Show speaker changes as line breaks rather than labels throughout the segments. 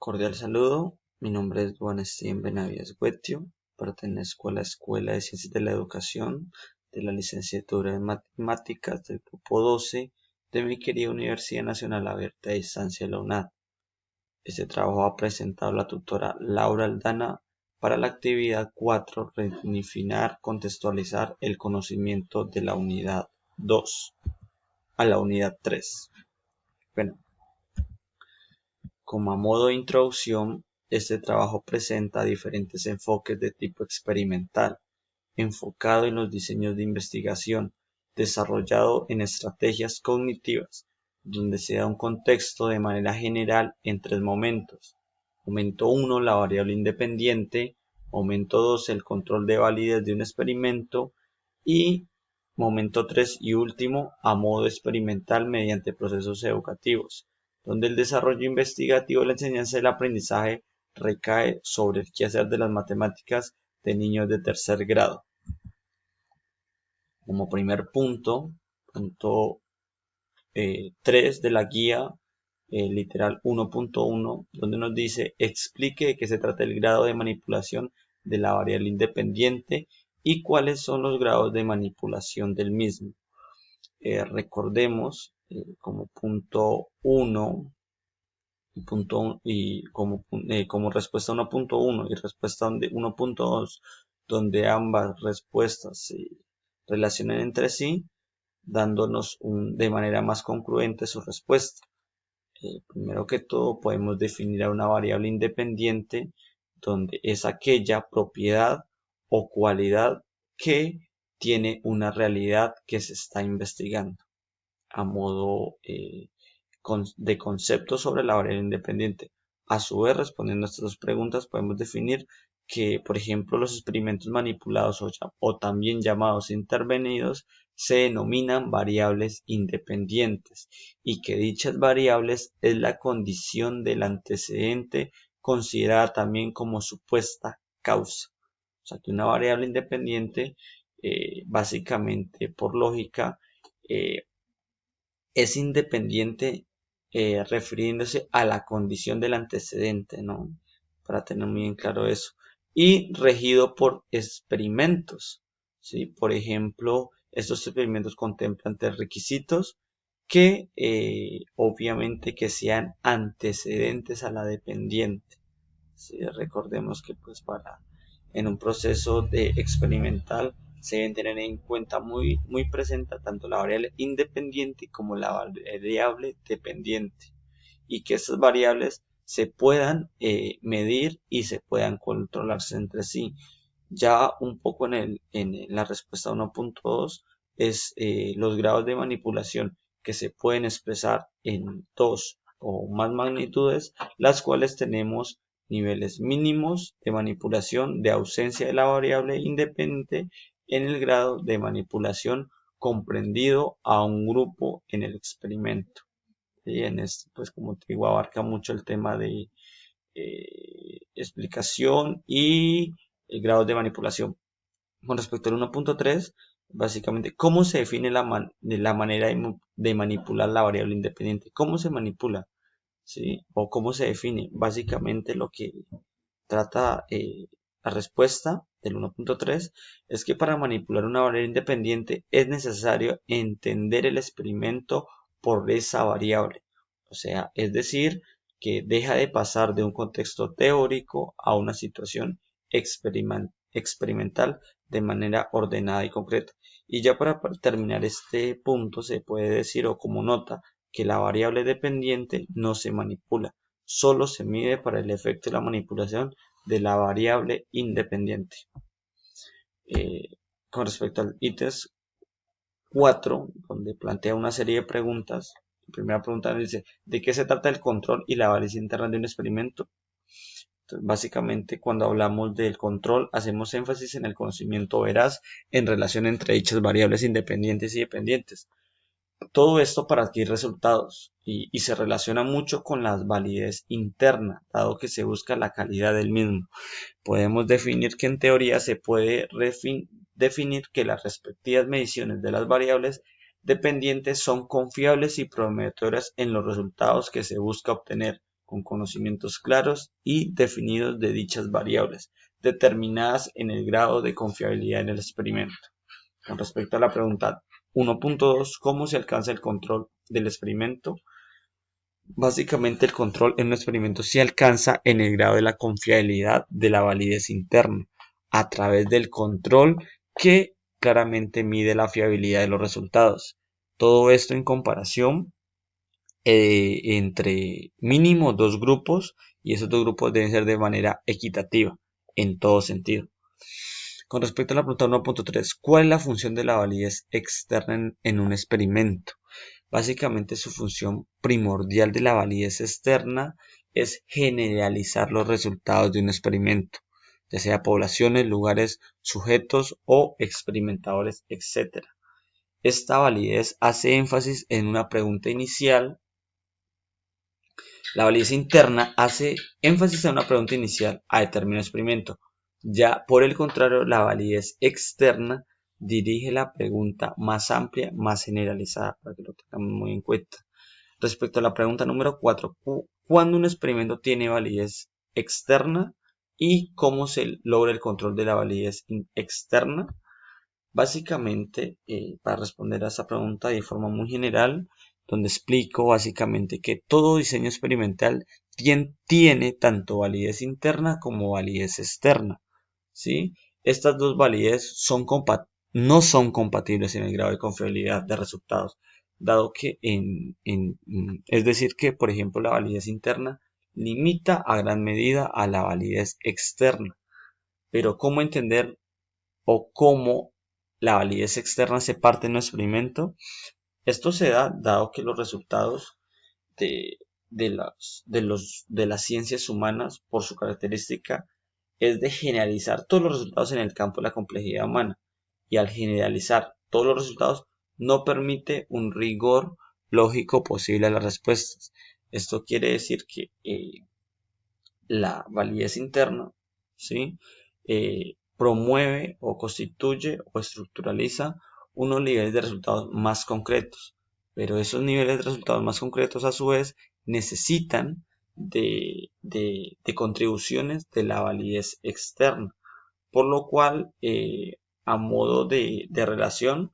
Cordial saludo, mi nombre es Juan Esteban Benavides Guetio, pertenezco a la Escuela de Ciencias de la Educación de la Licenciatura en Matemáticas del Grupo 12 de mi querida Universidad Nacional Abierta de Distancia de la UNAD. Este trabajo ha presentado la tutora Laura Aldana para la actividad 4, redefinir, contextualizar el conocimiento de la unidad 2 a la unidad 3. Bueno, como a modo de introducción, este trabajo presenta diferentes enfoques de tipo experimental, enfocado en los diseños de investigación, desarrollado en estrategias cognitivas, donde se da un contexto de manera general en tres momentos. Momento 1, la variable independiente. Momento 2, el control de validez de un experimento. Y momento 3 y último, a modo experimental mediante procesos educativos, donde el desarrollo investigativo, la enseñanza y el aprendizaje recae sobre el quehacer de las matemáticas de niños de tercer grado. Como primer punto 3 de la guía literal 1.1, donde nos dice explique de qué se trata el grado de manipulación de la variable independiente y cuáles son los grados de manipulación del mismo. Recordemos como punto 1 y como respuesta 1.1 y respuesta 1.2, donde ambas respuestas se relacionan entre sí, dándonos de manera más concluente su respuesta. Primero que todo, podemos definir a una variable independiente, donde es aquella propiedad o cualidad que tiene una realidad que se está investigando. A modo de concepto sobre la variable independiente. A su vez, respondiendo a estas dos preguntas, podemos definir que, por ejemplo, los experimentos manipulados o también llamados intervenidos se denominan variables independientes y que dichas variables es la condición del antecedente considerada también como supuesta causa. O sea que una variable independiente, básicamente por lógica, es independiente refiriéndose a la condición del antecedente, ¿no? Para tener muy en claro eso. Y regido por experimentos, ¿sí? Por ejemplo, estos experimentos contemplan tres requisitos que obviamente que sean antecedentes a la dependiente. ¿Sí? Recordemos que pues en un proceso de experimental se deben tener en cuenta muy presente tanto la variable independiente como la variable dependiente y que estas variables se puedan medir y se puedan controlarse entre sí. Ya un poco en la respuesta 1.2 es los grados de manipulación que se pueden expresar en dos o más magnitudes, las cuales tenemos niveles mínimos de manipulación de ausencia de la variable independiente en el grado de manipulación comprendido a un grupo en el experimento. Y en esto, pues como te digo, abarca mucho el tema de explicación y grados de manipulación. Con respecto al 1.3, básicamente, ¿cómo se define la manera de manipular la variable independiente? ¿Cómo se manipula? ¿Sí? ¿O cómo se define? Básicamente lo que trata la respuesta del 1.3 es que para manipular una variable independiente es necesario entender el experimento por esa variable. O sea, es decir, que deja de pasar de un contexto teórico a una situación experimental de manera ordenada y concreta. Y ya para terminar este punto se puede decir o como nota que la variable dependiente no se manipula, solo se mide para el efecto de la manipulación de la variable independiente. Con respecto al ITES 4, donde plantea una serie de preguntas, la primera pregunta dice, ¿de qué se trata el control y la validación interna de un experimento? Entonces, básicamente, cuando hablamos del control, hacemos énfasis en el conocimiento veraz en relación entre dichas variables independientes y dependientes. Todo esto para adquirir resultados y se relaciona mucho con la validez interna, dado que se busca la calidad del mismo. Podemos definir que en teoría se puede definir que las respectivas mediciones de las variables dependientes son confiables y prometedoras en los resultados que se busca obtener. con conocimientos claros y definidos de dichas variables, determinadas en el grado de confiabilidad en el experimento. Con respecto a la pregunta 1.2, ¿cómo se alcanza el control del experimento? Básicamente el control en un experimento se alcanza en el grado de la confiabilidad de la validez interna, a través del control que claramente mide la fiabilidad de los resultados. Todo esto en comparación entre mínimo dos grupos, y esos dos grupos deben ser de manera equitativa en todo sentido. Con respecto a la pregunta 1.3, ¿cuál es la función de la validez externa en un experimento? Básicamente su función primordial de la validez externa es generalizar los resultados de un experimento, ya sea poblaciones, lugares, sujetos o experimentadores, etc. Esta validez hace énfasis en una pregunta inicial. La validez interna hace énfasis en una pregunta inicial a determinado experimento. Ya por el contrario, la validez externa dirige la pregunta más amplia, más generalizada, para que lo tengamos muy en cuenta. Respecto a la pregunta número 4, ¿cuándo un experimento tiene validez externa y cómo se logra el control de la validez externa? Básicamente, para responder a esa pregunta de forma muy general, donde explico básicamente que todo diseño experimental tiene tanto validez interna como validez externa, ¿sí? Estas dos valideces no son compatibles en el grado de confiabilidad de resultados, dado que es decir que, por ejemplo, la validez interna limita a gran medida a la validez externa. Pero ¿cómo entender o cómo la validez externa se parte en un experimento? Esto se da dado que los resultados de, de las ciencias humanas, por su característica, es de generalizar todos los resultados en el campo de la complejidad humana. Y al generalizar todos los resultados, no permite un rigor lógico posible a las respuestas. Esto quiere decir que la validez interna, ¿sí? Promueve o constituye o estructuraliza unos niveles de resultados más concretos, pero esos niveles de resultados más concretos a su vez necesitan de contribuciones de la validez externa, por lo cual a modo de relación,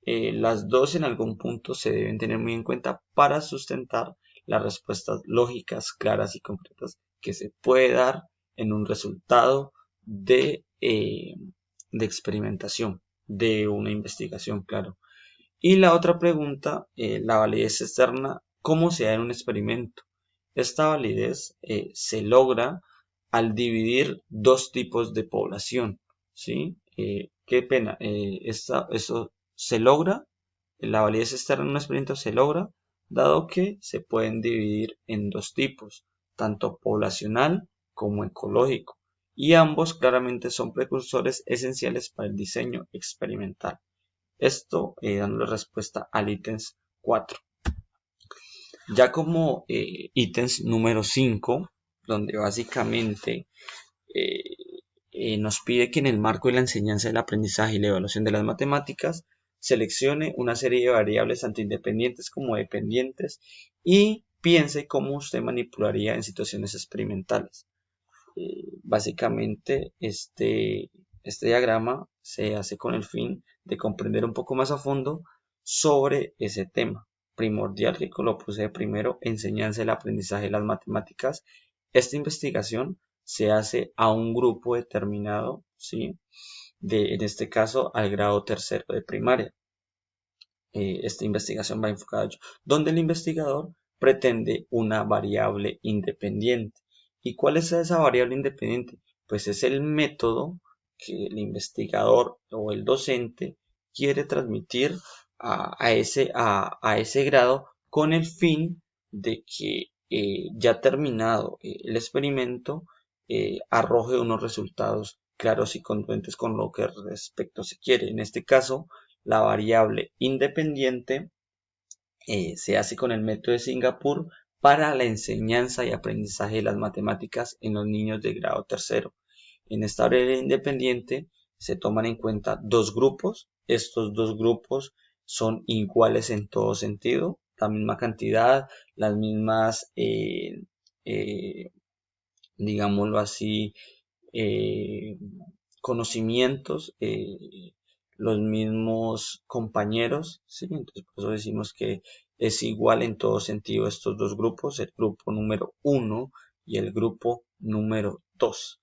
las dos en algún punto se deben tener muy en cuenta para sustentar las respuestas lógicas, claras y concretas que se puede dar en un resultado de experimentación, de una investigación, claro. Y la otra pregunta, la validez externa, ¿cómo se da en un experimento? Esta validez se logra al dividir dos tipos de población, ¿sí? Qué pena, eso se logra, la validez externa en un experimento se logra, dado que se pueden dividir en dos tipos, tanto poblacional como ecológico, y ambos claramente son precursores esenciales para el diseño experimental. Esto dando respuesta al ítems 4. Ya como ítems número 5, donde básicamente eh, nos pide que en el marco de la enseñanza del aprendizaje y la evaluación de las matemáticas seleccione una serie de variables tanto independientes como dependientes y piense cómo usted manipularía en situaciones experimentales. Básicamente este diagrama se hace con el fin de comprender un poco más a fondo sobre ese tema primordial que lo puse primero, enseñanza del aprendizaje de las matemáticas. Esta investigación se hace a un grupo determinado, ¿sí? En este caso al grado tercero de primaria. Esta investigación va enfocada a ello, donde el investigador pretende una variable independiente. ¿Y cuál es esa variable independiente? Pues es el método que el investigador o el docente quiere transmitir a ese grado con el fin de que ya terminado el experimento arroje unos resultados claros y congruentes con lo que respecto se quiere. En este caso, la variable independiente se hace con el método de Singapur para la enseñanza y aprendizaje de las matemáticas en los niños de grado tercero. En esta variable independiente se toman en cuenta dos grupos. Estos dos grupos son iguales en todo sentido, la misma cantidad, las mismas digámoslo así, conocimientos, los mismos compañeros, ¿sí? Entonces por eso decimos que es igual en todo sentido estos dos grupos, el grupo número 1 y el grupo número 2.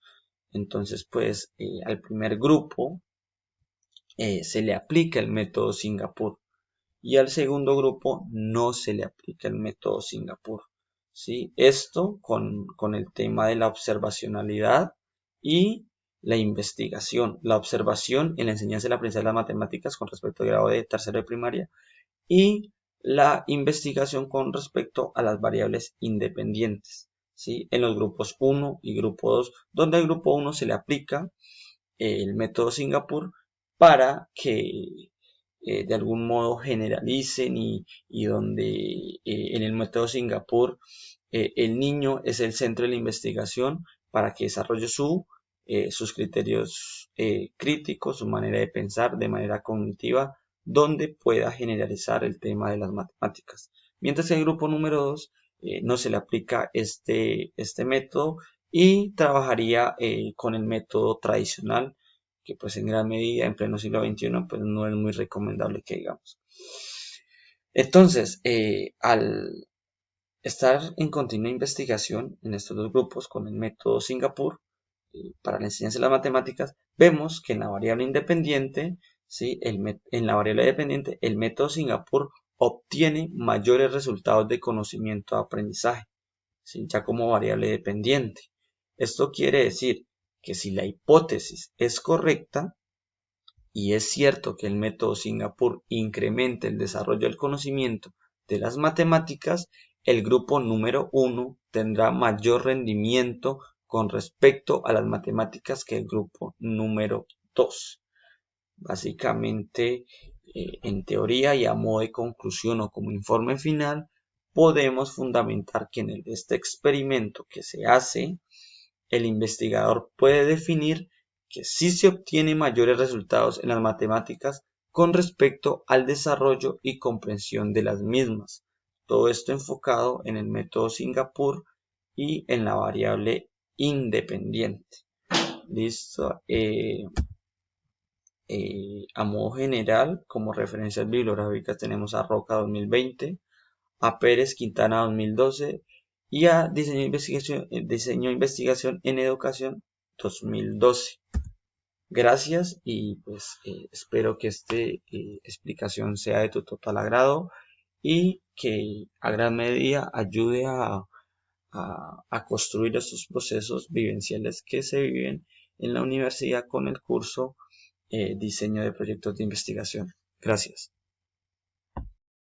Entonces pues al primer grupo se le aplica el método Singapur y al segundo grupo no se le aplica el método Singapur. ¿Sí? Esto con el tema de la observacionalidad y la investigación. La observación en la enseñanza y el aprendizaje de las matemáticas con respecto al grado de tercero de primaria y la investigación con respecto a las variables independientes. ¿Sí? En los grupos 1 y grupo 2, donde al grupo 1 se le aplica el método Singapur para que de algún modo generalicen y donde en el método Singapur el niño es el centro de la investigación para que desarrolle sus criterios críticos, su manera de pensar de manera cognitiva, donde pueda generalizar el tema de las matemáticas. Mientras que el grupo número 2 no se le aplica este método y trabajaría con el método tradicional, que pues en gran medida en pleno siglo XXI pues no es muy recomendable que digamos. Entonces, al estar en continua investigación en estos dos grupos con el método Singapur para la enseñanza de las matemáticas, vemos que en la variable independiente, ¿sí? En la variable dependiente, el método Singapur obtiene mayores resultados de conocimiento de aprendizaje, ¿sí? Ya como variable dependiente. Esto quiere decir que si la hipótesis es correcta, y es cierto que el método Singapur incrementa el desarrollo del conocimiento de las matemáticas, el grupo número 1 tendrá mayor rendimiento con respecto a las matemáticas que el grupo número 2. Básicamente, en teoría y a modo de conclusión o como informe final, podemos fundamentar que en este experimento que se hace, el investigador puede definir que sí se obtiene mayores resultados en las matemáticas con respecto al desarrollo y comprensión de las mismas. Todo esto enfocado en el método Singapur y en la variable independiente. Listo. A modo general, como referencias bibliográficas tenemos a Roca 2020, a Pérez Quintana 2012 y a Diseño e Investigación en Educación 2012. Gracias y pues espero que esta explicación sea de tu total agrado y que a gran medida ayude a construir estos procesos vivenciales que se viven en la universidad con el curso Diseño de Proyectos de Investigación. Gracias.